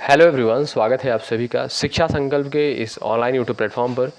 Hello everyone, स्वागत है आप सभी का शिक्षा संकल्प के इस ऑनलाइन यूट्यूब प्लेटफॉर्म पर।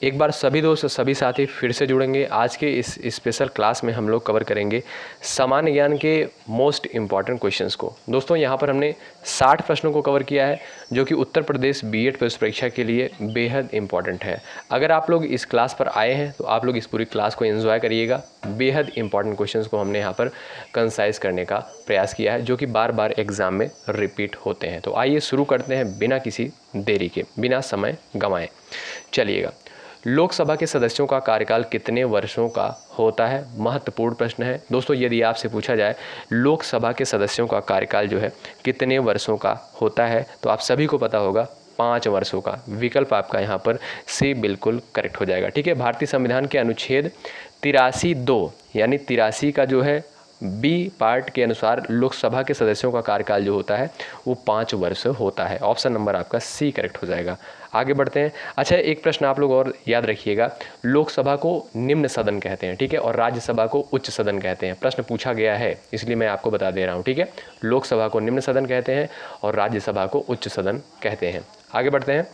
एक बार सभी दोस्त सभी साथी फिर से जुड़ेंगे। आज के इस स्पेशल क्लास में हम लोग कवर करेंगे सामान्य ज्ञान के मोस्ट इम्पॉर्टेंट क्वेश्चंस को। दोस्तों यहाँ पर हमने 60 प्रश्नों को कवर किया है जो कि उत्तर प्रदेश बीएड प्रवेश परीक्षा के लिए बेहद इम्पॉर्टेंट है। अगर आप लोग इस क्लास पर आए हैं तो आप लोग इस पूरी क्लास को एंजॉय करिएगा। बेहद इंपॉर्टेंट क्वेश्चंस को हमने यहाँ पर कंसाइज करने का प्रयास किया है जो कि बार बार एग्जाम में रिपीट होते हैं। तो आइए शुरू करते हैं बिना किसी देरी के, बिना समय गंवाए। चलिएगा, लोकसभा के सदस्यों का कार्यकाल कितने वर्षों का होता है? महत्वपूर्ण प्रश्न है दोस्तों। यदि आपसे पूछा जाए लोकसभा के सदस्यों का कार्यकाल जो है कितने वर्षों का होता है तो आप सभी को पता होगा 5 वर्षों का। विकल्प आपका यहाँ पर सी बिल्कुल करेक्ट हो जाएगा। ठीक है, भारतीय संविधान के अनुच्छेद 83(2) यानी 83 का जो है बी पार्ट के अनुसार लोकसभा के सदस्यों का कार्यकाल जो होता है वो 5 वर्ष होता है। ऑप्शन नंबर आपका सी करेक्ट हो जाएगा। आगे बढ़ते हैं। अच्छा, एक प्रश्न आप लोग और याद रखिएगा, लोकसभा को निम्न सदन कहते हैं, ठीक है, और राज्यसभा को उच्च सदन कहते हैं। प्रश्न पूछा गया है इसलिए मैं आपको बता दे रहा हूँ। ठीक है, लोकसभा को निम्न सदन कहते हैं और राज्यसभा को उच्च सदन कहते हैं। आगे बढ़ते हैं।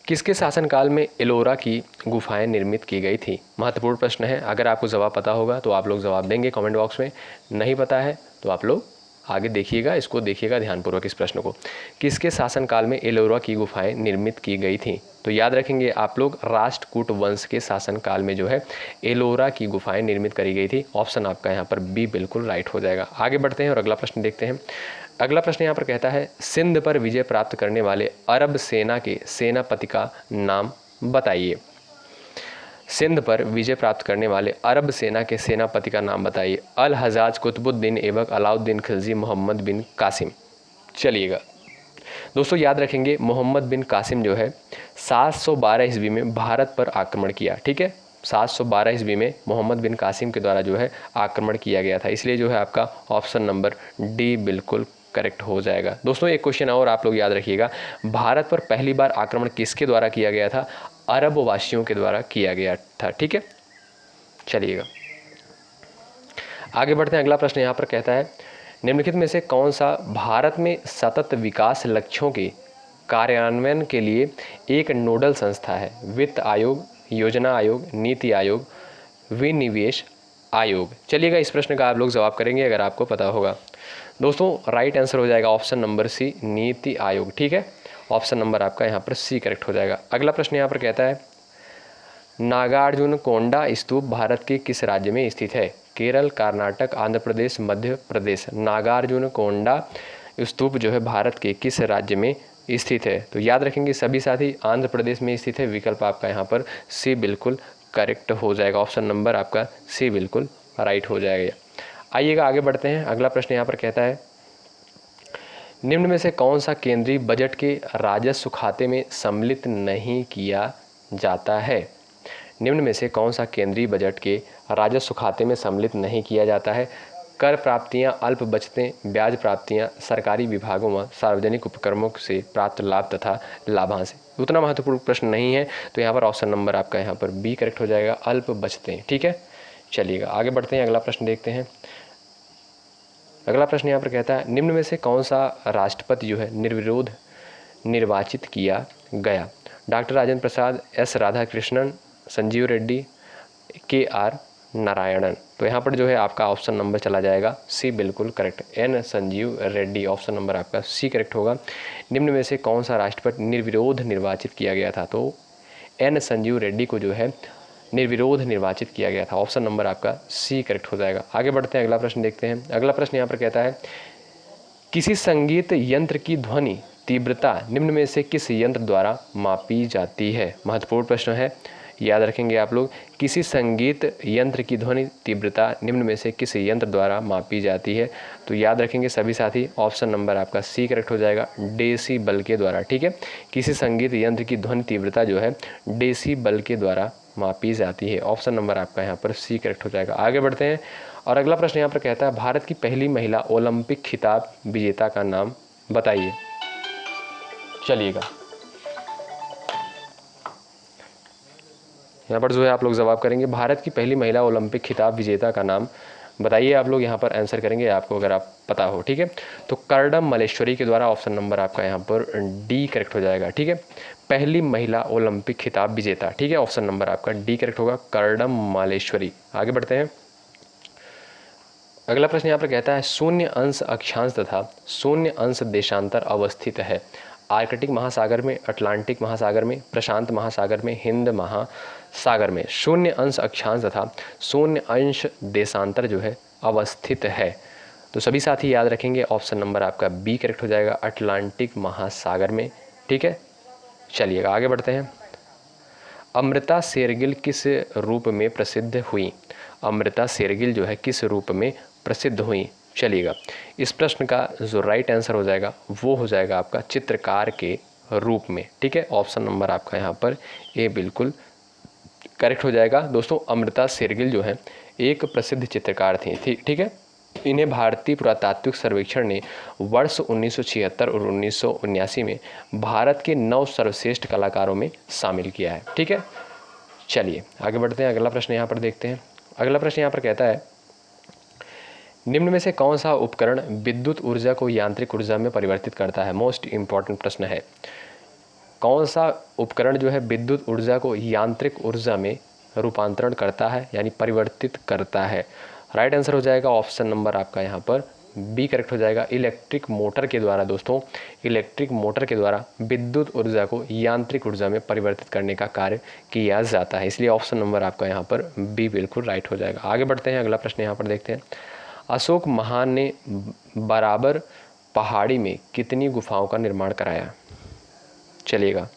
किसके शासनकाल में एलोरा की गुफाएं निर्मित की गई थी? महत्वपूर्ण प्रश्न है। अगर आपको जवाब पता होगा तो आप लोग जवाब देंगे कमेंट बॉक्स में, नहीं पता है तो आप लोग आगे देखिएगा, इसको देखिएगा ध्यानपूर्वक इस प्रश्न को। किसके शासनकाल में एलोरा की गुफाएं निर्मित की गई थी? तो याद रखेंगे आप लोग, राष्ट्रकूट वंश के शासनकाल में जो है एलोरा की गुफाएं निर्मित करी गई थी। ऑप्शन आपका यहाँ पर बी बिल्कुल राइट हो जाएगा। आगे बढ़ते हैं और अगला प्रश्न देखते हैं। अगला प्रश्न यहाँ पर कहता है, सिंध पर विजय प्राप्त करने वाले अरब सेना के सेनापति का नाम बताइए। सिंध पर विजय प्राप्त करने वाले अरब सेना के सेनापति का नाम बताइए। अल हजाज, कुतुबुद्दीन ऐबक, अलाउद्दीन खिलजी, मोहम्मद बिन कासिम। चलिएगा दोस्तों, याद रखेंगे मोहम्मद बिन कासिम जो है 712 ईस्वी में भारत पर आक्रमण किया। ठीक है, 712 ईस्वी में मोहम्मद बिन कासिम के द्वारा जो है आक्रमण किया गया था, इसलिए जो है आपका ऑप्शन नंबर डी बिल्कुल करेक्ट हो जाएगा। दोस्तों एक क्वेश्चन और आप लोग याद रखिएगा, भारत पर पहली बार आक्रमण किसके द्वारा किया गया था? अरब वासियों के द्वारा किया गया था। ठीक है, चलिएगा आगे बढ़ते हैं। अगला प्रश्न यहाँ पर कहता है, निम्नलिखित में से कौन सा भारत में सतत विकास लक्ष्यों के कार्यान्वयन के लिए एक नोडल संस्था है? वित्त आयोग, योजना आयोग, नीति आयोग, विनिवेश आयोग। चलिएगा, इस प्रश्न का आप लोग जवाब करेंगे अगर आपको पता होगा। दोस्तों राइट आंसर हो जाएगा option number C, NITI Aayog. ठीक है, ऑप्शन नंबर आपका यहाँ पर सी करेक्ट हो जाएगा। अगला प्रश्न यहाँ पर कहता है, नागार्जुनकोंडा स्तूप भारत के किस राज्य में स्थित है? केरल, कर्नाटक, आंध्र प्रदेश, मध्य प्रदेश। नागार्जुनकोंडा स्तूप जो है भारत के किस राज्य में स्थित है? तो याद रखेंगे सभी साथी, आंध्र प्रदेश में स्थित है। विकल्प आपका यहाँ पर सी बिल्कुल करेक्ट हो जाएगा। ऑप्शन नंबर आपका सी बिल्कुल राइट हो जाएगा। आइएगा आगे बढ़ते हैं। अगला प्रश्न यहाँ पर कहता है, निम्न में से कौन सा केंद्रीय बजट के राजस्व खाते में सम्मिलित नहीं किया जाता है? निम्न में से कौन सा केंद्रीय बजट के राजस्व खाते में सम्मिलित नहीं किया जाता है? कर प्राप्तियां, अल्प बचतें, ब्याज प्राप्तियां, सरकारी विभागों व सार्वजनिक उपक्रमों से प्राप्त लाभ तथा लाभांश। उतना महत्वपूर्ण प्रश्न नहीं है तो यहाँ पर ऑप्शन नंबर आपका यहाँ पर बी करेक्ट हो जाएगा, अल्प बचतें। ठीक है, चलिएगा आगे बढ़ते हैं। अगला प्रश्न देखते हैं। अगला प्रश्न यहाँ पर कहता है, निम्न में से कौन सा राष्ट्रपति जो है निर्विरोध निर्वाचित किया गया? डॉक्टर राजेंद्र प्रसाद, एस राधाकृष्णन, संजीव रेड्डी, के आर नारायणन। तो यहाँ पर जो है आपका ऑप्शन नंबर चला जाएगा सी बिल्कुल correct, N Sanjiva Reddy. Option number आपका सी करेक्ट होगा। निम्न में से कौन सा राष्ट्रपति निर्विरोध निर्वाचित किया गया था? तो एन संजीव रेड्डी को जो है निर्विरोध निर्वाचित किया गया था। ऑप्शन नंबर आपका सी करेक्ट हो जाएगा। आगे बढ़ते हैं, अगला प्रश्न देखते हैं। अगला प्रश्न यहाँ पर कहता है, किसी संगीत यंत्र की ध्वनि तीव्रता निम्न में से किस यंत्र द्वारा मापी जाती है? महत्वपूर्ण प्रश्न है, याद रखेंगे आप लोग। किसी संगीत यंत्र की ध्वनि तीव्रता निम्न में से किस यंत्र द्वारा मापी जाती है? तो याद रखेंगे सभी साथी, ऑप्शन नंबर आपका सी करेक्ट हो जाएगा, डेसीबल के द्वारा। ठीक है, किसी संगीत यंत्र की ध्वनि तीव्रता जो है डेसीबल के द्वारा मापी जाती है। ऑप्शन नंबर आपका यहाँ पर सी करेक्ट हो जाएगा। आगे बढ़ते हैं और अगला प्रश्न यहाँ पर कहता है, भारत की पहली महिला ओलंपिक खिताब विजेता का नाम बताइए। चलिएगा यहाँ पर जो है आप लोग जवाब करेंगे, भारत की पहली महिला ओलंपिक खिताब विजेता का नाम बताइए आप लोग यहाँ पर आंसर करेंगे आपको अगर आप पता हो, ठीक है। तो कर्डम मल्लेश्वरी के द्वारा ऑप्शन नंबर आपका यहाँ पर डी करेक्ट हो जाएगा, ठीक है। पहली महिला ओलंपिक खिताब विजेता, ठीक है, ऑप्शन नंबर आपका डी करेक्ट होगा, कर्डम मल्लेश्वरी। आगे बढ़ते हैं। अगला प्रश्न यहाँ पर कहता है शून्य अंश अक्षांश तथा शून्य अंश देशांतर अवस्थित है आर्कटिक महासागर में, अटलांटिक महासागर में, प्रशांत महासागर में, हिंद महासागर में। शून्य अंश अक्षांश तथा शून्य अंश देशांतर जो है अवस्थित है, तो सभी साथी याद रखेंगे ऑप्शन नंबर आपका बी करेक्ट हो जाएगा, अटलांटिक महासागर में, ठीक है। चलिएगा आगे बढ़ते हैं। अमृता शेरगिल किस रूप में प्रसिद्ध हुई? अमृता शेरगिल जो है किस रूप में प्रसिद्ध हुई? चलिएगा, इस प्रश्न का जो राइट आंसर हो जाएगा वो हो जाएगा आपका चित्रकार के रूप में, ठीक है। ऑप्शन नंबर आपका यहाँ पर ए बिल्कुल करेक्ट हो जाएगा। दोस्तों अमृता शेरगिल जो है एक प्रसिद्ध चित्रकार थी, ठीक है। इन्हें भारतीय पुरातात्विक सर्वेक्षण ने वर्ष 1976 और 1979 में भारत के 9 सर्वश्रेष्ठ कलाकारों में शामिल किया है, ठीक है। चलिए आगे बढ़ते हैं, अगला प्रश्न यहाँ पर देखते हैं। अगला प्रश्न यहाँ पर कहता है निम्न में से कौन सा उपकरण विद्युत ऊर्जा को यांत्रिक ऊर्जा में परिवर्तित करता है? मोस्ट इम्पॉर्टेंट प्रश्न है। कौन सा उपकरण जो है विद्युत ऊर्जा को यांत्रिक ऊर्जा में रूपांतरण करता है यानी परिवर्तित करता है? राइट आंसर हो जाएगा ऑप्शन नंबर आपका यहाँ पर बी करेक्ट हो जाएगा, इलेक्ट्रिक मोटर के द्वारा। दोस्तों इलेक्ट्रिक मोटर के द्वारा विद्युत ऊर्जा को यांत्रिक ऊर्जा में परिवर्तित करने का कार्य किया जाता है, इसलिए ऑप्शन नंबर आपका यहाँ पर बी बिल्कुल राइट हो जाएगा। आगे बढ़ते हैं, अगला प्रश्न यहाँ पर देखते हैं। अशोक महान ने बराबर पहाड़ी में कितनी गुफाओं का निर्माण कराया? चलिएगा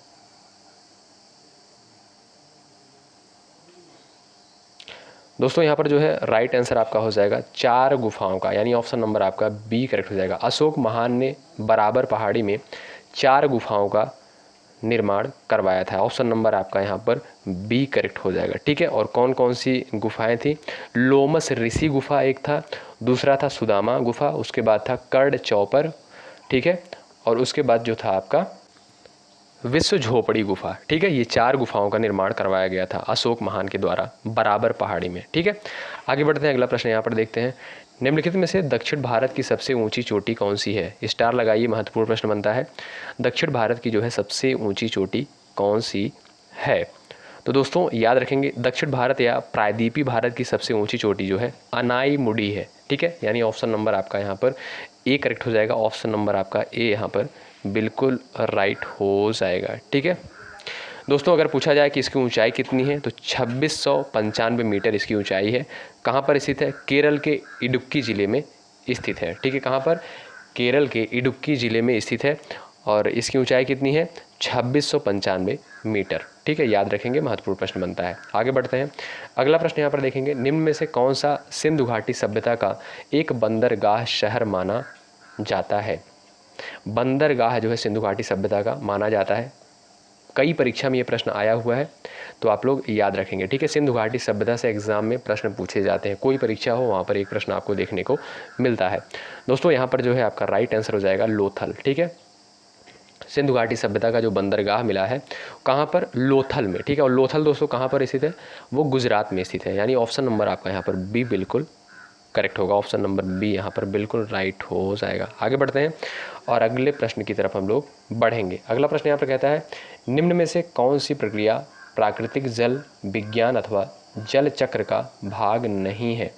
दोस्तों यहाँ पर जो है राइट आंसर आपका हो जाएगा 4 गुफाओं का, यानी ऑप्शन नंबर आपका बी करेक्ट हो जाएगा। अशोक महान ने बराबर पहाड़ी में 4 गुफाओं का निर्माण करवाया था, ऑप्शन नंबर आपका यहाँ पर बी करेक्ट हो जाएगा, ठीक है। और कौन कौन सी गुफाएं थी? लोमस ऋषि गुफा एक था, दूसरा था सुदामा गुफा, उसके बाद था कर्ण चौपर, ठीक है, और उसके बाद जो था आपका विश्व झोपड़ी गुफा, ठीक है। ये 4 गुफाओं का निर्माण करवाया गया था अशोक महान के द्वारा बराबर पहाड़ी में, ठीक है। आगे बढ़ते हैं, अगला प्रश्न यहाँ पर देखते हैं। निम्नलिखित में से दक्षिण भारत की सबसे ऊंची चोटी कौन सी है? स्टार लगाइए, महत्वपूर्ण प्रश्न बनता है। दक्षिण भारत की जो है सबसे ऊंची चोटी कौन सी है? तो दोस्तों याद रखेंगे दक्षिण भारत या प्रायद्वीपीय भारत की सबसे ऊंची चोटी जो है अनाईमुडी है, ठीक है, यानी ऑप्शन नंबर आपका यहाँ पर ए करेक्ट हो जाएगा। ऑप्शन नंबर आपका ए यहाँ पर बिल्कुल राइट हो जाएगा, ठीक है। दोस्तों अगर पूछा जाए कि इसकी ऊंचाई कितनी है तो 2695 मीटर इसकी ऊंचाई है। कहाँ पर स्थित है? केरल के इडुक्की ज़िले में स्थित है, ठीक है। कहाँ पर? केरल के इडुक्की ज़िले में स्थित है और इसकी ऊंचाई कितनी है? 2695 मीटर, ठीक है, याद रखेंगे, महत्वपूर्ण प्रश्न बनता है। आगे बढ़ते हैं, अगला प्रश्न यहाँ पर देखेंगे। निम्न में से कौन सा सिंधु घाटी सभ्यता का एक बंदरगाह शहर माना जाता है? बंदरगाह जो है सिंधु घाटी सभ्यता का माना जाता है। कई परीक्षा में ये प्रश्न आया हुआ है तो आप लोग याद रखेंगे, ठीक है। सिंधु घाटी सभ्यता से एग्जाम में प्रश्न पूछे जाते हैं, कोई परीक्षा हो वहाँ पर एक प्रश्न आपको देखने को मिलता है। दोस्तों यहाँ पर जो है आपका राइट आंसर हो जाएगा लोथल, ठीक है। सिंधु घाटी सभ्यता का जो बंदरगाह मिला है कहाँ पर? लोथल में, ठीक है। और लोथल दोस्तों कहाँ पर स्थित है? वो गुजरात में स्थित है, यानी ऑप्शन नंबर आपका यहाँ पर बी बिल्कुल करेक्ट होगा। ऑप्शन नंबर बी यहाँ पर बिल्कुल राइट हो जाएगा। आगे बढ़ते हैं और अगले प्रश्न की तरफ हम लोग बढ़ेंगे। अगला प्रश्न यहाँ पर कहता है निम्न में से कौन सी प्रक्रिया प्राकृतिक जल विज्ञान अथवा जल चक्र का भाग नहीं है?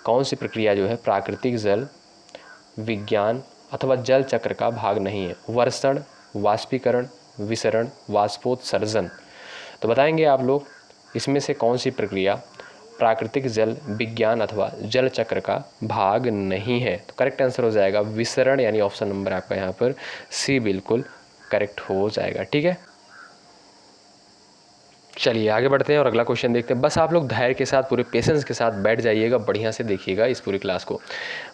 कौन सी प्रक्रिया जो है प्राकृतिक जल विज्ञान अथवा जल चक्र का भाग नहीं है? वर्षण, वाष्पीकरण, विसरण, वाष्पोत्सर्जन। तो बताएंगे आप लोग इसमें से कौन सी प्रक्रिया प्राकृतिक जल विज्ञान अथवा जल चक्र का भाग नहीं है? तो करेक्ट आंसर हो जाएगा विसरण, यानी ऑप्शन नंबर आपका यहाँ पर सी बिल्कुल करेक्ट हो जाएगा, ठीक है। चलिए आगे बढ़ते हैं और अगला क्वेश्चन देखते हैं। बस आप लोग धैर्य के साथ पूरे पेशेंस के साथ बैठ जाइएगा, बढ़िया से देखिएगा इस पूरी क्लास को।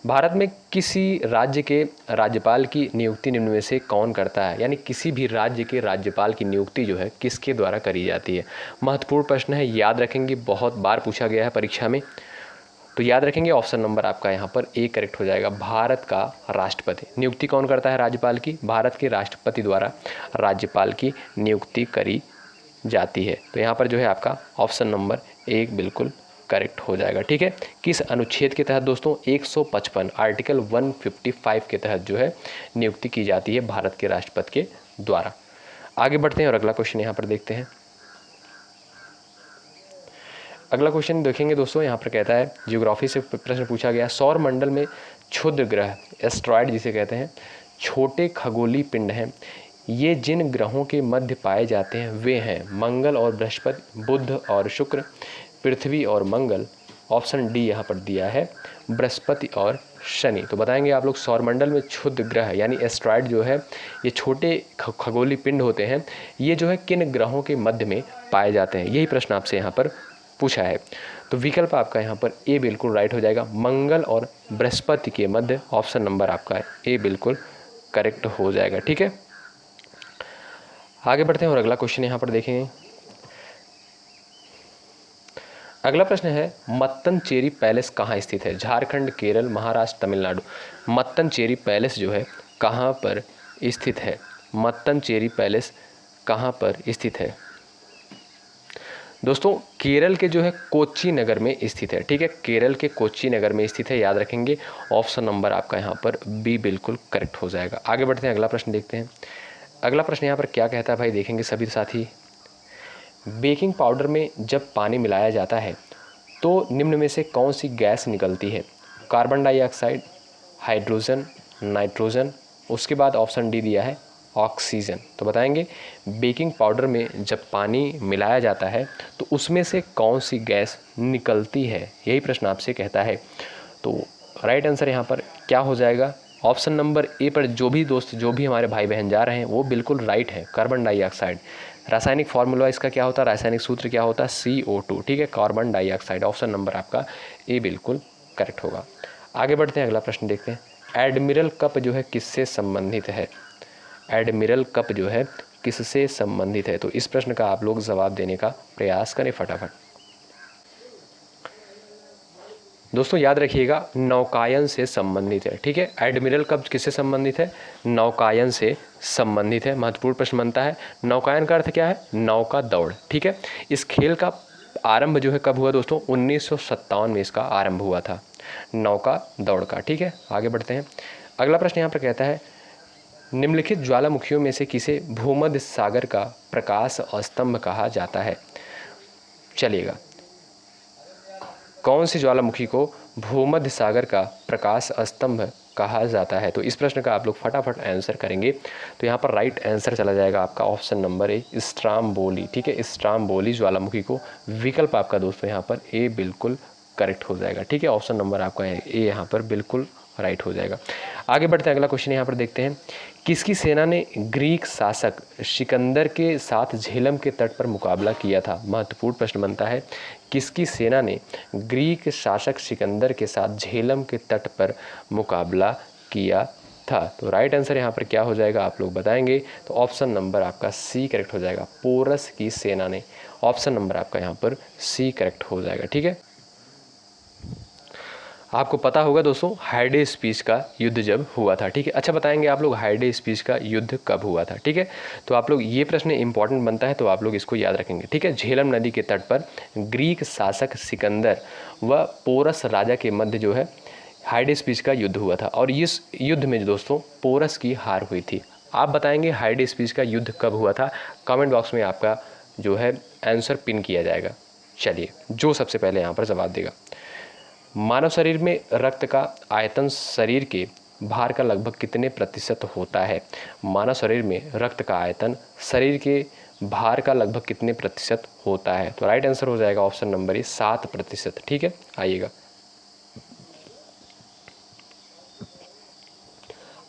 भारत में किसी राज्य के राज्यपाल की नियुक्ति निम्न में से कौन करता है? यानी किसी भी राज्य के राज्यपाल की नियुक्ति जो है किसके द्वारा करी जाती है? महत्वपूर्ण प्रश्न है, याद रखेंगे, बहुत बार पूछा गया है परीक्षा में, तो याद रखेंगे ऑप्शन नंबर आपका यहाँ पर ए करेक्ट हो जाएगा। भारत का राष्ट्रपति। नियुक्ति कौन करता है राज्यपाल की? भारत के राष्ट्रपति द्वारा राज्यपाल की नियुक्ति करी जाती है। तो यहाँ पर जो है आपका ऑप्शन नंबर 1 बिल्कुल करेक्ट हो जाएगा। ठीक है, किस अनुच्छेद के तहत दोस्तों? 155 आर्टिकल 155 के तहत जो है नियुक्ति की जाती है भारत के राष्ट्रपति के द्वारा। आगे बढ़ते हैं और अगला क्वेश्चन यहाँ पर देखते हैं। अगला क्वेश्चन देखेंगे दोस्तों, यहाँ पर कहता है, ज्योग्राफी से प्रश्न पूछा गया, सौर मंडल में क्षुद्र ग्रह एस्ट्रॉयड जिसे कहते हैं छोटे खगोलीय पिंड हैं, ये जिन ग्रहों के मध्य पाए जाते हैं वे हैं मंगल और बृहस्पति, बुध और शुक्र, पृथ्वी और मंगल। ऑप्शन डी यहाँ पर दिया है बृहस्पति और शनि। तो बताएंगे आप लोग, सौरमंडल में क्षुद्र ग्रह यानी एस्ट्रॉयड जो है ये छोटे खगोलीय पिंड होते हैं, ये जो है किन ग्रहों के मध्य में पाए जाते हैं, यही प्रश्न आपसे यहाँ पर पूछा है। तो विकल्प आपका यहाँ पर ए बिल्कुल राइट हो जाएगा, मंगल और बृहस्पति के मध्य। ऑप्शन नंबर आपका ए बिल्कुल करेक्ट हो जाएगा। ठीक है, आगे बढ़ते हैं और अगला क्वेश्चन यहाँ पर देखेंगे। अगला प्रश्न है, मत्तनचेरी पैलेस कहाँ स्थित है? झारखंड, केरल, महाराष्ट्र, तमिलनाडु। मत्तनचेरी पैलेस जो है कहाँ पर स्थित है? मत्तनचेरी पैलेस कहाँ पर स्थित है? दोस्तों केरल के जो है कोच्चि नगर में स्थित है। ठीक है, केरल के कोच्चि नगर में स्थित है, याद रखेंगे। ऑप्शन नंबर आपका यहाँ पर बी बिल्कुल करेक्ट हो जाएगा। आगे बढ़ते हैं, अगला प्रश्न देखते हैं। अगला प्रश्न यहाँ पर क्या कहता है भाई, देखेंगे सभी साथी। बेकिंग पाउडर में जब पानी मिलाया जाता है तो निम्न में से कौन सी गैस निकलती है? Carbon dioxide, hydrogen, nitrogen. उसके बाद ऑप्शन डी दिया है ऑक्सीजन। तो बताएंगे बेकिंग पाउडर में जब पानी मिलाया जाता है तो उसमें से कौन सी गैस निकलती है, यही प्रश्न आपसे कहता है। तो राइट आंसर यहाँ पर क्या हो जाएगा? ऑप्शन नंबर ए पर जो भी हमारे भाई बहन जा रहे हैं वो बिल्कुल राइट है, कार्बन डाइऑक्साइड। रासायनिक फार्मूला इसका क्या होता है, रासायनिक सूत्र क्या होता है? CO2। ठीक है, कार्बन डाइऑक्साइड। ऑप्शन नंबर आपका ए बिल्कुल करेक्ट होगा। आगे बढ़ते हैं, अगला प्रश्न देखते हैं। एडमिरल कप जो है किससे संबंधित है? एडमिरल कप जो है किससे संबंधित है? तो इस प्रश्न का आप लोग जवाब देने का प्रयास करें फटाफट। दोस्तों याद रखिएगा, नौकायन से संबंधित है। ठीक है, एडमिरल कप किससे संबंधित है? नौकायन से संबंधित है। महत्वपूर्ण प्रश्न बनता है। नौकायन का अर्थ क्या है? नौका दौड़। ठीक है, इस खेल का आरंभ जो है कब हुआ दोस्तों? 1957 में इसका आरंभ हुआ था, नौका दौड़ का। ठीक है, आगे बढ़ते हैं। अगला प्रश्न यहाँ पर कहता है, निम्नलिखित ज्वालामुखियों में से किसे भूमध्य सागर का प्रकाश स्तंभ कहा जाता है? चलिएगा, कौन सी ज्वालामुखी को भूमध्य सागर का प्रकाश स्तंभ कहा जाता है? तो इस प्रश्न का आप लोग फटाफट आंसर करेंगे। तो यहाँ पर राइट आंसर चला जाएगा आपका ऑप्शन नंबर ए, स्ट्राम्बोली। ठीक है, स्ट्राम्बोली ज्वालामुखी को। विकल्प आपका दोस्तों यहाँ पर ए बिल्कुल करेक्ट हो जाएगा। ठीक है, ऑप्शन नंबर आपका ए यहाँ पर बिल्कुल राइट हो जाएगा। आगे बढ़ते हैं, अगला क्वेश्चन यहाँ पर देखते हैं। किसकी सेना ने ग्रीक शासक सिकंदर के साथ झेलम के तट पर मुकाबला किया था? महत्वपूर्ण प्रश्न बनता है। किसकी सेना ने ग्रीक शासक सिकंदर के साथ झेलम के तट पर मुकाबला किया था? तो राइट आंसर यहाँ पर क्या हो जाएगा, आप लोग बताएंगे। तो ऑप्शन नंबर आपका सी करेक्ट हो जाएगा, पोरस की सेना ने। ऑप्शन नंबर आपका यहाँ पर सी करेक्ट हो जाएगा। ठीक है, आपको पता होगा दोस्तों हाइडे स्पीच का युद्ध जब हुआ था। ठीक है, अच्छा बताएंगे आप लोग हाइडे स्पीच का युद्ध कब हुआ था? ठीक है, तो आप लोग ये प्रश्न इंपॉर्टेंट बनता है, तो आप लोग इसको याद रखेंगे। ठीक है, झेलम नदी के तट पर ग्रीक शासक सिकंदर व पोरस राजा के मध्य जो है हाइडे स्पीच का युद्ध हुआ था, और इस युद्ध में दोस्तों पोरस की हार हुई थी। आप बताएंगे हाइडे स्पीच का युद्ध कब हुआ था? कमेंट बॉक्स में आपका जो है आंसर पिन किया जाएगा। चलिए, जो सबसे पहले यहाँ पर जवाब देगा। मानव शरीर में रक्त का आयतन शरीर के भार का लगभग कितने प्रतिशत होता है? मानव शरीर में रक्त का आयतन शरीर के भार का लगभग कितने प्रतिशत होता है? तो राइट आंसर हो जाएगा ऑप्शन नंबर 7%। ठीक है, आइएगा।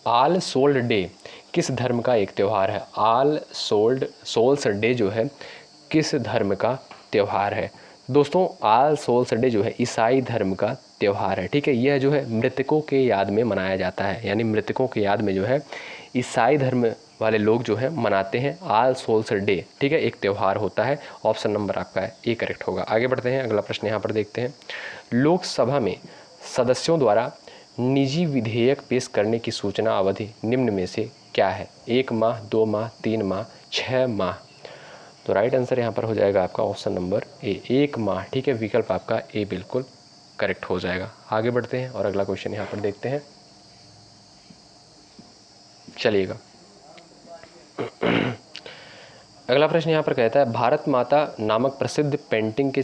ऑल सोल्ड डे किस धर्म का एक त्यौहार है? ऑल सोल्स डे जो है किस धर्म का त्यौहार है? दोस्तों ऑल सोल्स डे जो है ईसाई धर्म का त्यौहार है। ठीक है, यह जो है मृतकों के याद में मनाया जाता है, यानी मृतकों के याद में जो है ईसाई धर्म वाले लोग जो है मनाते हैं ऑल सोल्स डे। ठीक है, एक त्यौहार होता है। ऑप्शन नंबर आपका ए करेक्ट होगा। आगे बढ़ते हैं, अगला प्रश्न यहाँ पर देखते हैं। लोकसभा में सदस्यों द्वारा निजी विधेयक पेश करने की सूचना अवधि निम्न में से क्या है? 1 माह, 2 माह, 3 माह, 6 माह। तो राइट आंसर यहाँ पर हो जाएगा आपका ऑप्शन नंबर ए, 1 माह। ठीक है, विकल्प आपका ए बिल्कुल करेक्ट हो जाएगा। आगे बढ़ते हैं और अगला क्वेश्चन यहाँ पर देखते हैं। चलिएगा अगला प्रश्न यहाँ पर कहता है, भारत माता नामक प्रसिद्ध पेंटिंग के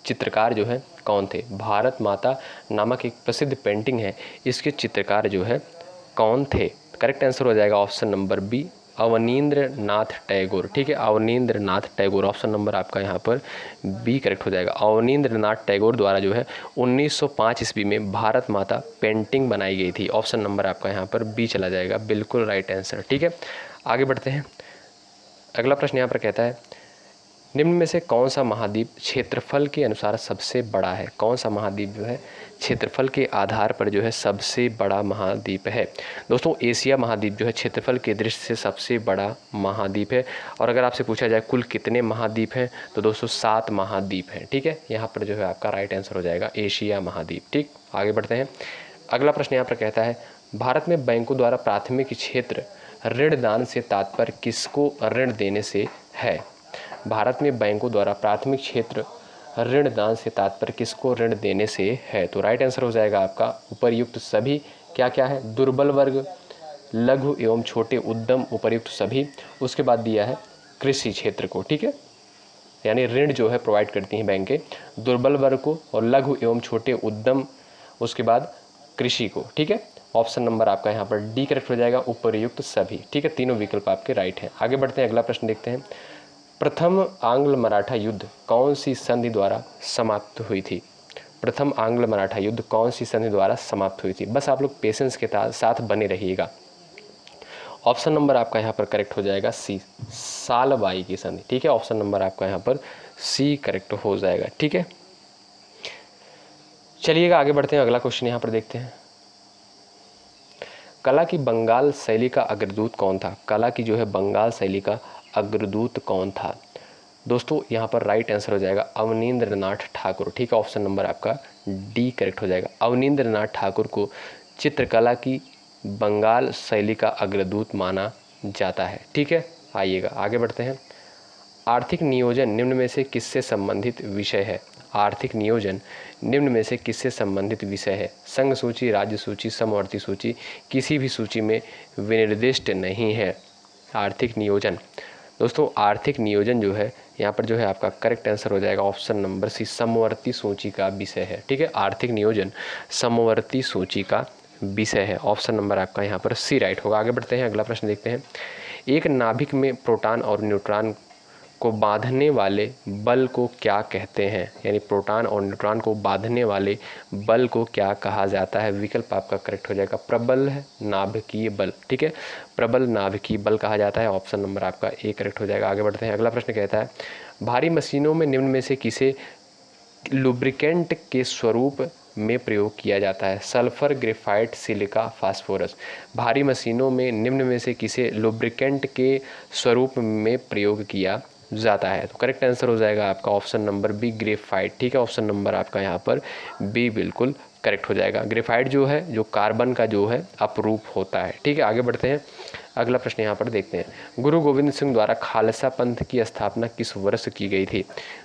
चित्रकार जो है कौन थे? भारत माता नामक एक प्रसिद्ध पेंटिंग है, इसके चित्रकार जो है कौन थे? करेक्ट आंसर हो जाएगा option number B, Avanindra Nath Tagore. ठीक है, अवनींद्र नाथ टैगोर, ऑप्शन नंबर आपका यहाँ पर बी करेक्ट हो जाएगा। अवनींद्र नाथ टैगोर द्वारा जो है 1905 ईस्वी में भारत माता पेंटिंग बनाई गई थी। ऑप्शन नंबर आपका यहाँ पर बी चला जाएगा, बिल्कुल राइट आंसर। ठीक है, आगे बढ़ते हैं। अगला प्रश्न यहाँ पर कहता है, निम्न में से कौन सा महाद्वीप क्षेत्रफल के अनुसार सबसे बड़ा है? कौन सा महाद्वीप जो है क्षेत्रफल के आधार पर जो है सबसे बड़ा महाद्वीप है? दोस्तों, एशिया महाद्वीप जो है क्षेत्रफल के दृष्टि से सबसे बड़ा महाद्वीप है। और अगर आपसे पूछा जाए कुल कितने महाद्वीप हैं, तो दोस्तों 7 महाद्वीप हैं। ठीक है, यहाँ पर जो है आपका राइट आंसर हो जाएगा एशिया महाद्वीप। ठीक, आगे बढ़ते हैं। अगला प्रश्न यहाँ पर कहता है, भारत में बैंकों द्वारा प्राथमिक क्षेत्र ऋण दान से तात्पर्य किसको ऋण देने से है? भारत में बैंकों द्वारा प्राथमिक क्षेत्र ऋण दान से तात्पर्य किसको ऋण देने से है? तो राइट आंसर हो जाएगा आपका उपर्युक्त सभी। क्या क्या है? दुर्बल वर्ग, लघु एवं छोटे उद्यम, उपर्युक्त सभी। उसके बाद दिया है कृषि क्षेत्र को। ठीक है, यानी ऋण जो है प्रोवाइड करती हैं बैंकें दुर्बल वर्ग को और लघु एवं छोटे उद्यम, उसके बाद कृषि को। ठीक है, ऑप्शन नंबर आपका यहाँ पर डी करेक्ट हो जाएगा, उपर्युक्त सभी। ठीक है, तीनों विकल्प आपके राइट हैं। आगे बढ़ते हैं, अगला प्रश्न देखते हैं। प्रथम आंग्ल मराठा युद्ध कौन सी संधि द्वारा समाप्त हुई थी? प्रथम आंग्ल मराठा युद्ध कौन सी संधि द्वारा समाप्त हुई थी? बस आप लोग पेशेंस के साथ बने रहिएगा। ऑप्शन नंबर आपका यहाँ पर करेक्ट हो जाएगा सी, सालबाई की संधि। ठीक है, ऑप्शन नंबर आपका यहाँ पर सी करेक्ट हो जाएगा। ठीक है, चलिएगा आगे बढ़ते हैं। अगला क्वेश्चन यहाँ पर देखते हैं, कला की बंगाल शैली का अग्रदूत कौन था? कला की जो है बंगाल शैली का अग्रदूत कौन था? दोस्तों, यहाँ पर राइट आंसर हो जाएगा अवनींद्र नाथ ठाकुर। ठीक है, ऑप्शन नंबर आपका डी करेक्ट हो जाएगा। अवनींद्र नाथ ठाकुर को चित्रकला की बंगाल शैली का अग्रदूत माना जाता है। ठीक है, आइएगा आगे बढ़ते हैं। आर्थिक नियोजन निम्न में से किससे संबंधित विषय है? आर्थिक नियोजन निम्न में से किससे संबंधित विषय है? संघ सूची, राज्य सूची, समवर्ती सूची, किसी भी सूची में विनिर्दिष्ट नहीं है। आर्थिक नियोजन, दोस्तों आर्थिक नियोजन जो है यहाँ पर जो है आपका करेक्ट आंसर हो जाएगा ऑप्शन नंबर सी, समवर्ती सूची का विषय है। ठीक है, आर्थिक नियोजन समवर्ती सूची का विषय है। ऑप्शन नंबर आपका यहाँ पर सी राइट होगा। आगे बढ़ते हैं, अगला प्रश्न देखते हैं। एक नाभिक में प्रोटॉन और न्यूट्रॉन को बांधने वाले बल को क्या कहते हैं? यानी प्रोटॉन और न्यूट्रॉन को बांधने वाले बल को क्या कहा जाता है? विकल्प आपका करेक्ट हो जाएगा प्रबल नाभिकीय बल। ठीक है, प्रबल नाभिकीय बल कहा जाता है। ऑप्शन नंबर आपका ए करेक्ट हो जाएगा। आगे बढ़ते हैं, अगला प्रश्न कहता है, भारी मशीनों में निम्न में से किसे लुब्रिकेंट के स्वरूप में प्रयोग किया जाता है? Sulphur, graphite, silica, phosphorus. भारी मशीनों में निम्न में से किसे लुब्रिकेंट के स्वरूप में प्रयोग किया जाता है? तो करेक्ट आंसर हो जाएगा आपका ऑप्शन नंबर बी, ग्रेफाइट। ठीक है, ऑप्शन नंबर आपका यहाँ पर बी बिल्कुल करेक्ट हो जाएगा। ग्रेफाइट जो है जो कार्बन का जो है अपरूप होता है। ठीक है, आगे बढ़ते हैं, अगला प्रश्न यहाँ पर देखते हैं। गुरु गोविंद सिंह द्वारा खालसा पंथ की स्थापना किस वर्ष की गई थी?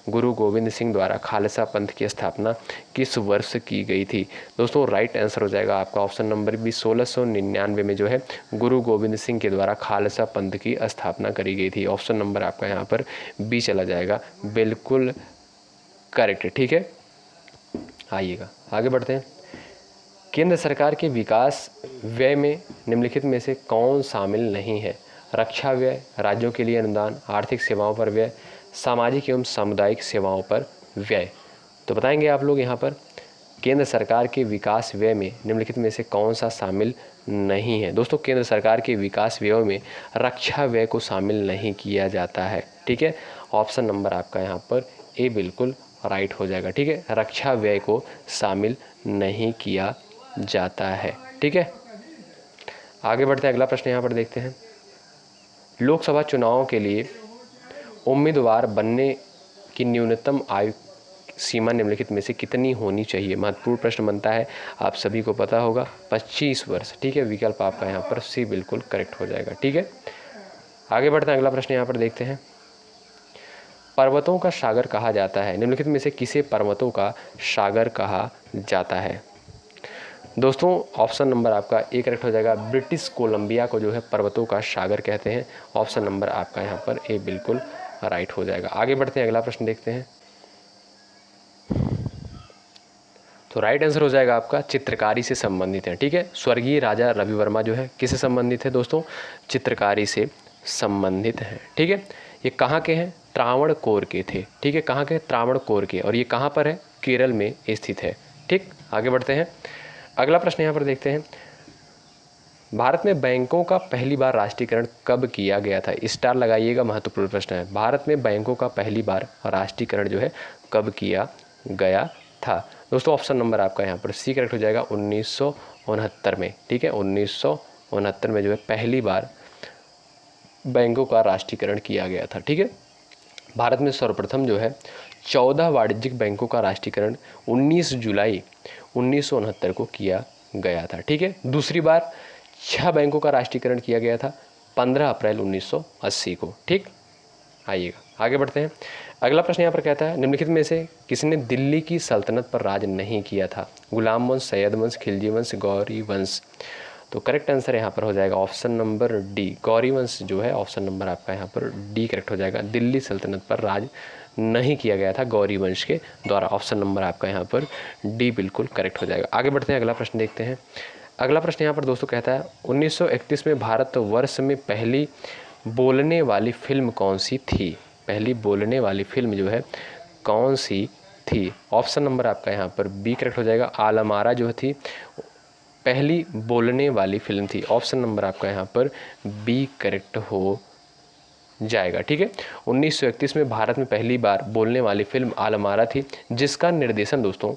गुरु गोविंद सिंह द्वारा खालसा पंथ की स्थापना किस वर्ष की गई थी? दोस्तों राइट आंसर हो जाएगा आपका ऑप्शन नंबर बी, 1699 में जो है गुरु गोविंद सिंह के द्वारा खालसा पंथ की स्थापना करी गई थी। ऑप्शन नंबर आपका यहाँ पर बी चला जाएगा, बिल्कुल करेक्ट। ठीक है, आइएगा आगे बढ़ते हैं। केंद्र सरकार के विकास व्यय में निम्नलिखित में से कौन शामिल नहीं है? रक्षा व्यय, राज्यों के लिए अनुदान, आर्थिक सेवाओं पर व्यय, सामाजिक एवं सामुदायिक सेवाओं पर व्यय। तो बताएंगे आप लोग यहाँ पर केंद्र सरकार के विकास व्यय में निम्नलिखित में से कौन सा शामिल नहीं है? दोस्तों केंद्र सरकार के विकास व्यय में रक्षा व्यय को शामिल नहीं किया जाता है। ठीक है, ऑप्शन नंबर आपका यहाँ पर ए बिल्कुल राइट हो जाएगा। ठीक है, रक्षा व्यय को शामिल नहीं किया जाता है। ठीक है, आगे बढ़ते हैं, अगला प्रश्न यहाँ पर देखते हैं। लोकसभा चुनावों के लिए उम्मीदवार बनने की न्यूनतम आयु सीमा निम्नलिखित में से कितनी होनी चाहिए? महत्वपूर्ण प्रश्न बनता है, आप सभी को पता होगा 25 वर्ष। ठीक है, विकल्प आपका यहाँ पर सी बिल्कुल करेक्ट हो जाएगा। ठीक है, आगे बढ़ते हैं, अगला प्रश्न यहाँ पर देखते हैं। पर्वतों का सागर कहा जाता है? निम्नलिखित में से किसे पर्वतों का सागर कहा जाता है? दोस्तों ऑप्शन नंबर आपका ए करेक्ट हो जाएगा। ब्रिटिश कोलंबिया को जो है पर्वतों का सागर कहते हैं। ऑप्शन नंबर आपका यहाँ पर ए बिल्कुल राइट हो जाएगा। आगे बढ़ते हैं, अगला प्रश्न देखते हैं। तो राइट आंसर हो जाएगा आपका चित्रकारी से संबंधित है। ठीक है, स्वर्गीय राजा रवि वर्मा जो है किससे संबंधित है दोस्तों? चित्रकारी से संबंधित है। ठीक है, ये कहाँ के हैं? त्रावणकोर के थे। ठीक है, कहाँ के? त्रावणकोर के। और ये कहाँ पर है? केरल में स्थित है। ठीक, आगे बढ़ते हैं, अगला प्रश्न यहाँ पर देखते हैं। भारत में बैंकों का पहली बार राष्ट्रीयकरण कब किया गया था? स्टार लगाइएगा, महत्वपूर्ण प्रश्न है। भारत में बैंकों का पहली बार राष्ट्रीयकरण जो है कब किया गया था? दोस्तों ऑप्शन नंबर आपका यहाँ पर सी करेक्ट हो जाएगा, 1969 में। ठीक है, 1969 में जो है पहली बार बैंकों का राष्ट्रीयकरण किया गया था। ठीक है, भारत में सर्वप्रथम जो है 14 वाणिज्यिक बैंकों का राष्ट्रीयकरण 19 जुलाई 1969 को किया गया था। ठीक है, दूसरी बार 6 बैंकों का राष्ट्रीयकरण किया गया था 15 अप्रैल 1980 को। ठीक, आइएगा आगे बढ़ते हैं। अगला प्रश्न यहाँ पर कहता है, निम्नलिखित में से किसने दिल्ली की सल्तनत पर राज नहीं किया था? गुलाम वंश, सैयद वंश, खिलजी वंश, गौरी वंश। तो करेक्ट आंसर यहाँ पर हो जाएगा ऑप्शन नंबर डी, गौरी वंश जो है। ऑप्शन नंबर आपका यहाँ पर डी करेक्ट हो जाएगा। दिल्ली सल्तनत पर राज नहीं किया गया था गौरी वंश के द्वारा। ऑप्शन नंबर आपका यहाँ पर डी बिल्कुल करेक्ट हो जाएगा। आगे बढ़ते हैं, अगला प्रश्न देखते हैं। अगला प्रश्न यहाँ पर दोस्तों कहता है, 1931 में भारतवर्ष में पहली बोलने वाली फिल्म कौन सी थी? पहली बोलने वाली फिल्म जो है कौन सी थी? ऑप्शन नंबर आपका यहाँ पर बी करेक्ट हो जाएगा। आलमारा जो थी पहली बोलने वाली फिल्म थी। ऑप्शन नंबर आपका यहाँ पर बी करेक्ट हो जाएगा। ठीक है, 1931 में भारत में पहली बार बोलने वाली फिल्म आलमारा थी, जिसका निर्देशन दोस्तों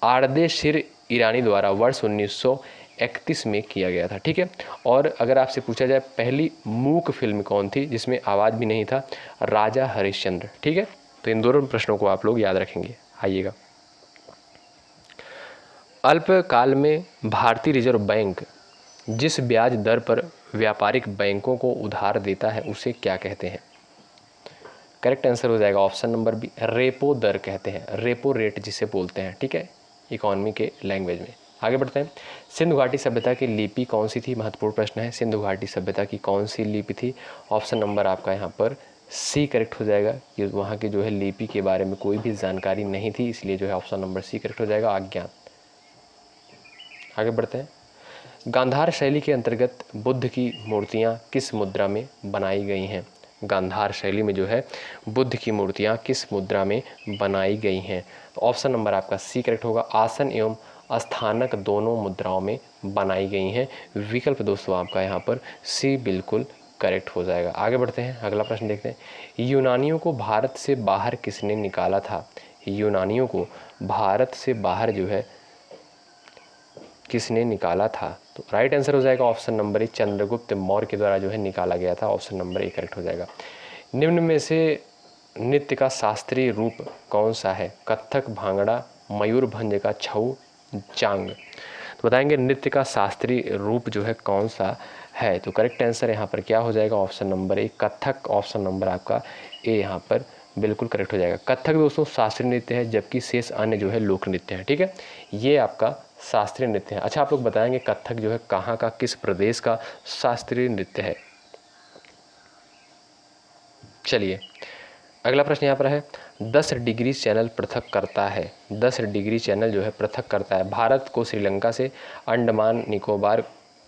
आर्देशिर ईरानी द्वारा वर्ष 1931 में किया गया था। ठीक है, और अगर आपसे पूछा जाए पहली मूक फिल्म कौन थी जिसमें आवाज़ भी नहीं था? राजा हरिश्चंद्र। ठीक है, तो इन दोनों प्रश्नों को आप लोग याद रखेंगे। आइएगा, अल्पकाल में भारतीय रिजर्व बैंक जिस ब्याज दर पर व्यापारिक बैंकों को उधार देता है उसे क्या कहते हैं? करेक्ट आंसर हो जाएगा ऑप्शन नंबर बी, रेपो दर कहते हैं। रेपो रेट जिसे बोलते हैं। ठीक है, इकोनॉमी के लैंग्वेज में। आगे बढ़ते हैं, सिंधु घाटी सभ्यता की लिपि कौन सी थी? महत्वपूर्ण प्रश्न है। सिंधु घाटी सभ्यता की कौन सी लिपि थी? ऑप्शन नंबर आपका यहाँ पर सी करेक्ट हो जाएगा कि वहाँ की जो है लिपि के बारे में कोई भी जानकारी नहीं थी, इसलिए जो है ऑप्शन नंबर सी करेक्ट हो जाएगा, अज्ञात। आगे बढ़ते हैं, गांधार शैली के अंतर्गत बुद्ध की मूर्तियाँ किस मुद्रा में बनाई गई हैं? गांधार शैली में जो है बुद्ध की मूर्तियाँ किस मुद्रा में बनाई गई हैं? तो ऑप्शन नंबर आपका सी करेक्ट होगा, आसन एवं स्थानक दोनों मुद्राओं में बनाई गई हैं। विकल्प दोस्तों आपका यहाँ पर सी बिल्कुल करेक्ट हो जाएगा। आगे बढ़ते हैं, अगला प्रश्न देखते हैं। यूनानियों को भारत से बाहर किसने निकाला था? यूनानियों को भारत से बाहर जो है किसने निकाला था? तो राइट आंसर हो जाएगा option number A, Chandragupta Maurya के द्वारा जो है निकाला गया था। ऑप्शन नंबर ए करेक्ट हो जाएगा। निम्न में से नृत्य का शास्त्रीय रूप कौन सा है? कथक, भांगड़ा, मयूरभंज का छऊ, चांग। तो बताएंगे नृत्य का शास्त्रीय रूप जो है कौन सा है? तो करेक्ट आंसर यहाँ पर क्या हो जाएगा? Option number A, Kathak. Option number आपका ए यहाँ पर बिल्कुल करेक्ट हो जाएगा। कथक दोस्तों शास्त्रीय नृत्य है, जबकि शेष अन्य जो है लोक नृत्य है। ठीक है, ये आपका शास्त्रीय नृत्य है। अच्छा, आप लोग बताएंगे कथक जो है कहाँ का, किस प्रदेश का शास्त्रीय नृत्य है? चलिए, अगला प्रश्न यहाँ पर है, 10 डिग्री चैनल पृथक करता है। 10 डिग्री चैनल जो है पृथक करता है भारत को श्रीलंका से, अंडमान निकोबार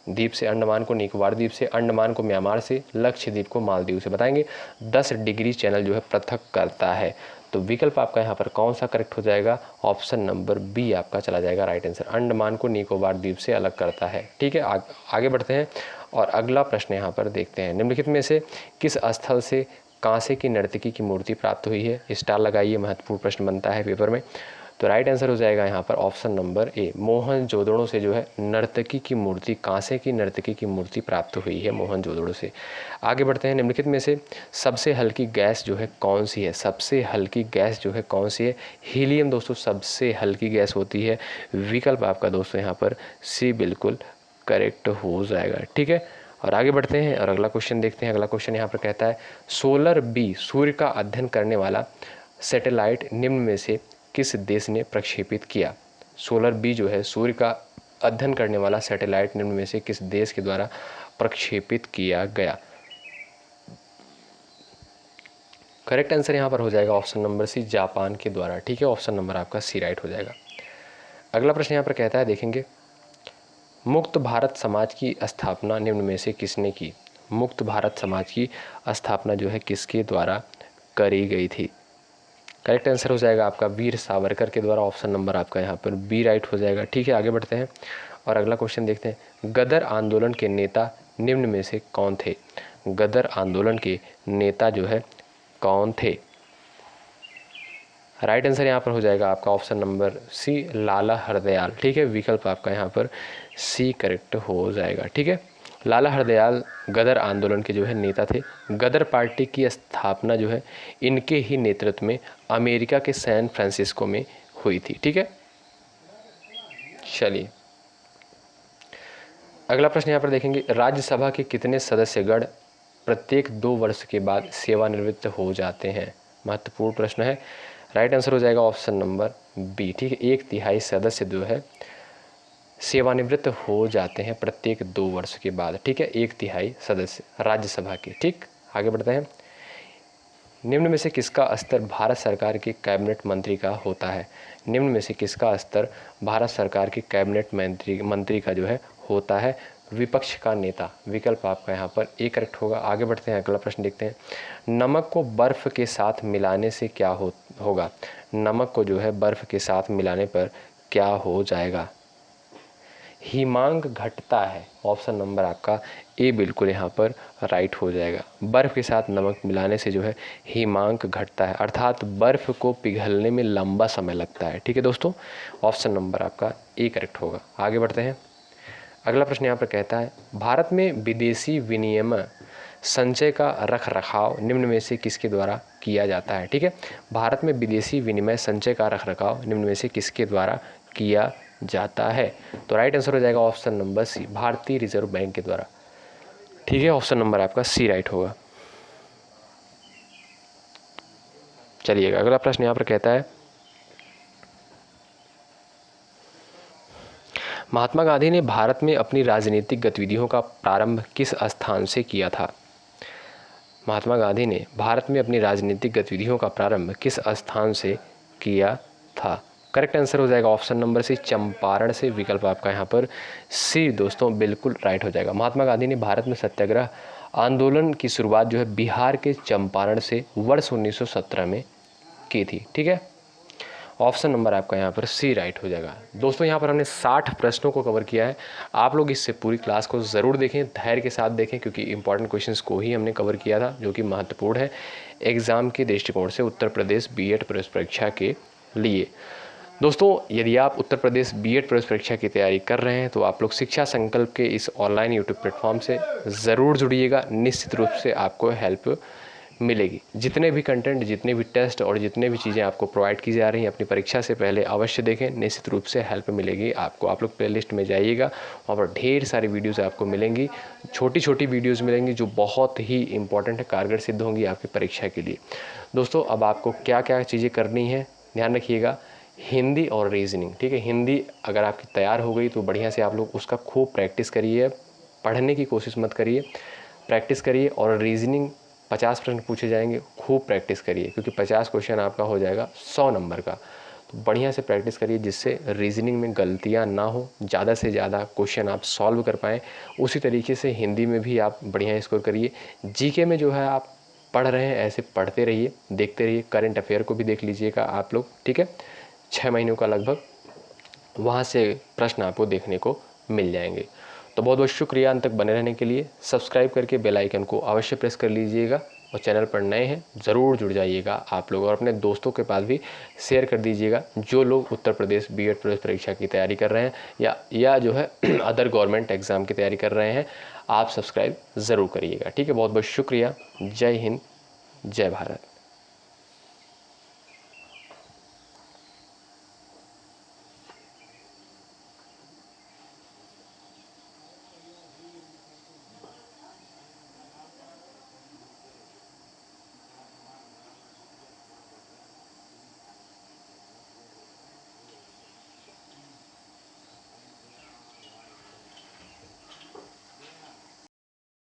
द्वीप से, अंडमान को निकोबार द्वीप से, अंडमान को म्यांमार से, लक्षद्वीप को मालदीव से। बताएंगे 10 डिग्री चैनल जो है पृथक करता है। तो विकल्प आपका यहाँ पर कौन सा करेक्ट हो जाएगा? ऑप्शन नंबर बी आपका चला जाएगा राइट आंसर, अंडमान को निकोबार द्वीप से अलग करता है। ठीक है, आगे बढ़ते हैं और अगला प्रश्न यहाँ पर देखते हैं। निम्नलिखित में से किस स्थल से कांसे की नर्तकी की मूर्ति प्राप्त हुई है? स्टार लगाइए, महत्वपूर्ण प्रश्न बनता है पेपर में। तो राइट आंसर हो जाएगा यहाँ पर ऑप्शन नंबर ए, मोहनजोदड़ो से जो है नर्तकी की मूर्ति, कांसे की नर्तकी की मूर्ति प्राप्त हुई है मोहनजोदड़ो से। आगे बढ़ते हैं, निम्नलिखित में से सबसे हल्की गैस जो है कौन सी है? सबसे हल्की गैस जो है कौन सी है? हीलियम दोस्तों सबसे हल्की गैस होती है। विकल्प आपका दोस्तों यहाँ पर सी बिल्कुल करेक्ट हो जाएगा। ठीक है, और आगे बढ़ते हैं और अगला क्वेश्चन देखते हैं। अगला क्वेश्चन यहाँ पर कहता है सोलर बी सूर्य का अध्ययन करने वाला सैटेलाइट निम्न में से किस देश ने प्रक्षेपित किया। सोलर बी जो है सूर्य का अध्ययन करने वाला सैटेलाइट निम्न में से किस देश के द्वारा प्रक्षेपित किया गया। करेक्ट आंसर यहाँ पर हो जाएगा ऑप्शन नंबर सी, जापान के द्वारा। ठीक है, ऑप्शन नंबर आपका सी राइट हो जाएगा। अगला प्रश्न यहाँ पर कहता है, देखेंगे मुक्त भारत समाज की स्थापना निम्न में से किसने की। मुक्त भारत समाज की स्थापना जो है किसके द्वारा करी गई थी। करेक्ट आंसर हो जाएगा आपका वीर सावरकर के द्वारा। ऑप्शन नंबर आपका यहाँ पर बी राइट हो जाएगा। ठीक है, आगे बढ़ते हैं और अगला क्वेश्चन देखते हैं। गदर आंदोलन के नेता निम्न में से कौन थे। गदर आंदोलन के नेता जो है कौन थे। राइट आंसर यहाँ पर हो जाएगा आपका ऑप्शन नंबर सी, लाला हरदयाल। ठीक है, विकल्प आपका यहाँ पर सी करेक्ट हो जाएगा। ठीक है, लाला हरदयाल गदर आंदोलन के जो है नेता थे। गदर पार्टी की स्थापना जो है इनके ही नेतृत्व में अमेरिका के सैन फ्रांसिस्को में हुई थी। ठीक है, चलिए अगला प्रश्न यहाँ पर देखेंगे। राज्यसभा के कितने सदस्यगण प्रत्येक 2 वर्ष के बाद सेवानिवृत्त हो जाते हैं। महत्वपूर्ण प्रश्न है। राइट आंसर हो जाएगा ऑप्शन नंबर बी। ठीक है, 1/3 सदस्य जो है सेवानिवृत्त हो जाते हैं प्रत्येक 2 वर्ष के बाद। ठीक है, 1/3 सदस्य राज्यसभा के। ठीक, आगे बढ़ते हैं। निम्न में से किसका स्तर भारत सरकार के कैबिनेट मंत्री का होता है। निम्न में से किसका स्तर भारत सरकार के कैबिनेट मंत्री का जो है होता है। विपक्ष का नेता। विकल्प आपका यहाँ पर ए करेक्ट होगा। आगे बढ़ते हैं, अगला प्रश्न देखते हैं। नमक को बर्फ़ के साथ मिलाने से क्या होगा। नमक को जो है बर्फ़ के साथ मिलाने पर क्या हो जाएगा। हिमांक घटता है। ऑप्शन नंबर आपका ए बिल्कुल यहाँ पर राइट हो जाएगा। बर्फ़ के साथ नमक मिलाने से जो है हिमांक घटता है, अर्थात बर्फ़ को पिघलने में लंबा समय लगता है। ठीक है दोस्तों, ऑप्शन नंबर आपका ए करेक्ट होगा। आगे बढ़ते हैं, अगला प्रश्न यहाँ पर कहता है भारत में विदेशी विनिमय संचय का रख रखाव निम्न में से किसके द्वारा किया जाता है। ठीक है, भारत में विदेशी विनिमय संचय का रख रखाव निम्न में से किसके द्वारा किया जाता है। तो राइट आंसर हो जाएगा ऑप्शन नंबर सी, भारतीय रिजर्व बैंक के द्वारा। ठीक है, ऑप्शन नंबर आपका सी राइट होगा। चलिएगा अगला प्रश्न यहाँ पर कहता है महात्मा गांधी ने भारत में अपनी राजनीतिक गतिविधियों का प्रारंभ किस स्थान से किया था। महात्मा गांधी ने भारत में अपनी राजनीतिक गतिविधियों का प्रारंभ किस स्थान से किया था। करेक्ट आंसर हो जाएगा ऑप्शन नंबर सी, चंपारण से। विकल्प आपका यहाँ पर सी दोस्तों बिल्कुल राइट हो जाएगा। महात्मा गांधी ने भारत में सत्याग्रह आंदोलन की शुरुआत जो है बिहार के चंपारण से वर्ष 1917 में की थी। ठीक है, ऑप्शन नंबर आपका यहाँ पर सी राइट हो जाएगा। दोस्तों यहाँ पर हमने 60 प्रश्नों को कवर किया है। आप लोग इससे पूरी क्लास को ज़रूर देखें, धैर्य के साथ देखें, क्योंकि इंपॉर्टेंट क्वेश्चंस को ही हमने कवर किया था जो कि महत्वपूर्ण है एग्ज़ाम के दृष्टिकोण से उत्तर प्रदेश बीएड प्रवेश परीक्षा के लिए। दोस्तों यदि आप उत्तर प्रदेश बीएड प्रवेश परीक्षा की तैयारी कर रहे हैं तो आप लोग शिक्षा संकल्प के इस ऑनलाइन यूट्यूब प्लेटफॉर्म से ज़रूर जुड़िएगा। निश्चित रूप से आपको हेल्प मिलेगी। जितने भी कंटेंट, जितने भी टेस्ट और जितने भी चीज़ें आपको प्रोवाइड की जा रही हैं अपनी परीक्षा से पहले अवश्य देखें, निश्चित रूप से हेल्प मिलेगी आपको। आप लोग प्लेलिस्ट में जाइएगा, वहाँ पर ढेर सारी वीडियोज़ आपको मिलेंगी, छोटी छोटी वीडियोज़ मिलेंगी जो बहुत ही इंपॉर्टेंट है, कारगर सिद्ध होंगी आपकी परीक्षा के लिए। दोस्तों अब आपको क्या क्या चीज़ें करनी है ध्यान रखिएगा। हिंदी और रीजनिंग। ठीक है, हिंदी अगर आपकी तैयार हो गई तो बढ़िया से आप लोग उसका खूब प्रैक्टिस करिए, पढ़ने की कोशिश मत करिए, प्रैक्टिस करिए। और रीजनिंग 50 प्रश्न पूछे जाएंगे, खूब प्रैक्टिस करिए, क्योंकि 50 क्वेश्चन आपका हो जाएगा 100 नंबर का। तो बढ़िया से प्रैक्टिस करिए जिससे रीजनिंग में गलतियां ना हो, ज़्यादा से ज़्यादा क्वेश्चन आप सॉल्व कर पाएँ। उसी तरीके से हिंदी में भी आप बढ़िया स्कोर करिए। जीके में जो है आप पढ़ रहे हैं ऐसे पढ़ते रहिए, देखते रहिए। करंट अफेयर को भी देख लीजिएगा आप लोग। ठीक है, 6 महीनों का लगभग वहाँ से प्रश्न आपको देखने को मिल जाएंगे। तो बहुत बहुत शुक्रिया अंत तक बने रहने के लिए। सब्सक्राइब करके बेल आइकन को अवश्य प्रेस कर लीजिएगा और चैनल पर नए हैं ज़रूर जुड़ जाइएगा आप लोग, और अपने दोस्तों के पास भी शेयर कर दीजिएगा जो लोग उत्तर प्रदेश बीएड प्रवेश परीक्षा की तैयारी कर रहे हैं या जो है अदर गवर्नमेंट एग्ज़ाम की तैयारी कर रहे हैं। आप सब्सक्राइब ज़रूर करिएगा। ठीक है, बहुत बहुत शुक्रिया। जय हिंद, जय भारत।